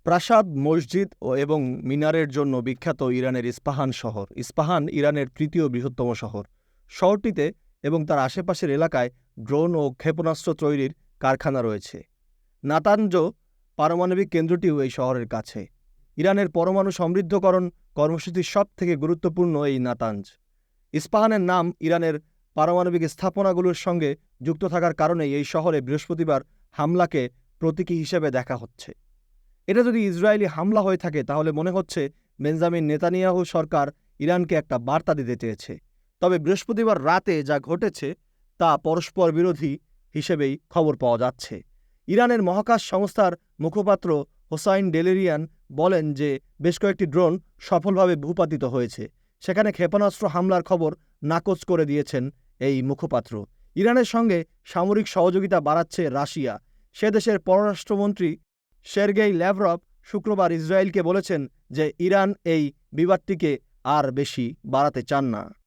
প্রাসাদ, মসজিদ এবং মিনারের জন্য বিখ্যাত ইরানের ইস্পাহান শহর। ইস্পাহান ইরানের তৃতীয় বৃহত্তম শহর। শহরটিতে এবং তার আশেপাশের এলাকায় ড্রোন ও ক্ষেপণাস্ত্র তৈরির কারখানা রয়েছে। নাতানজ পারমাণবিক কেন্দ্রটিও এই শহরের কাছে। ইরানের পরমাণু সমৃদ্ধকরণ কর্মসূচির সবথেকে গুরুত্বপূর্ণ এই নাতানজ। ইস্পাহানের নাম ইরানের পারমাণবিক স্থাপনাগুলোর সঙ্গে যুক্ত থাকার কারণেই এই শহরে বৃহস্পতিবার হামলাকে প্রতীকী হিসেবে দেখা হচ্ছে। এটা যদি ইসরায়েলি হামলা হয়ে থাকে তাহলে মনে হচ্ছে বেঞ্জামিন নেতানিয়াহু সরকার ইরানকে একটা বার্তা দিতে চেয়েছে। তবে বৃহস্পতিবার রাতে যা ঘটেছে তা পরস্পর বিরোধী হিসেবেই খবর পাওয়া যাচ্ছে। ইরানের মহাকাশ সংস্থার মুখপাত্র হোসাইন ডেলেরিয়ান বলেন যে বেশ কয়েকটি ড্রোন সফলভাবে ভূপাতিত হয়েছে। সেখানে ক্ষেপণাস্ত্র হামলার খবর নাকচ করে দিয়েছেন এই মুখপাত্র। ইরানের সঙ্গে সামরিক সহযোগিতা বাড়াচ্ছে রাশিয়া। সে দেশের পররাষ্ট্রমন্ত্রী সের্গেই ল্যাভরভ শুক্রবার ইসরায়েলকে বলেছেন যে ইরান এই বিবাদটিকে আর বেশি বাড়াতে চান না।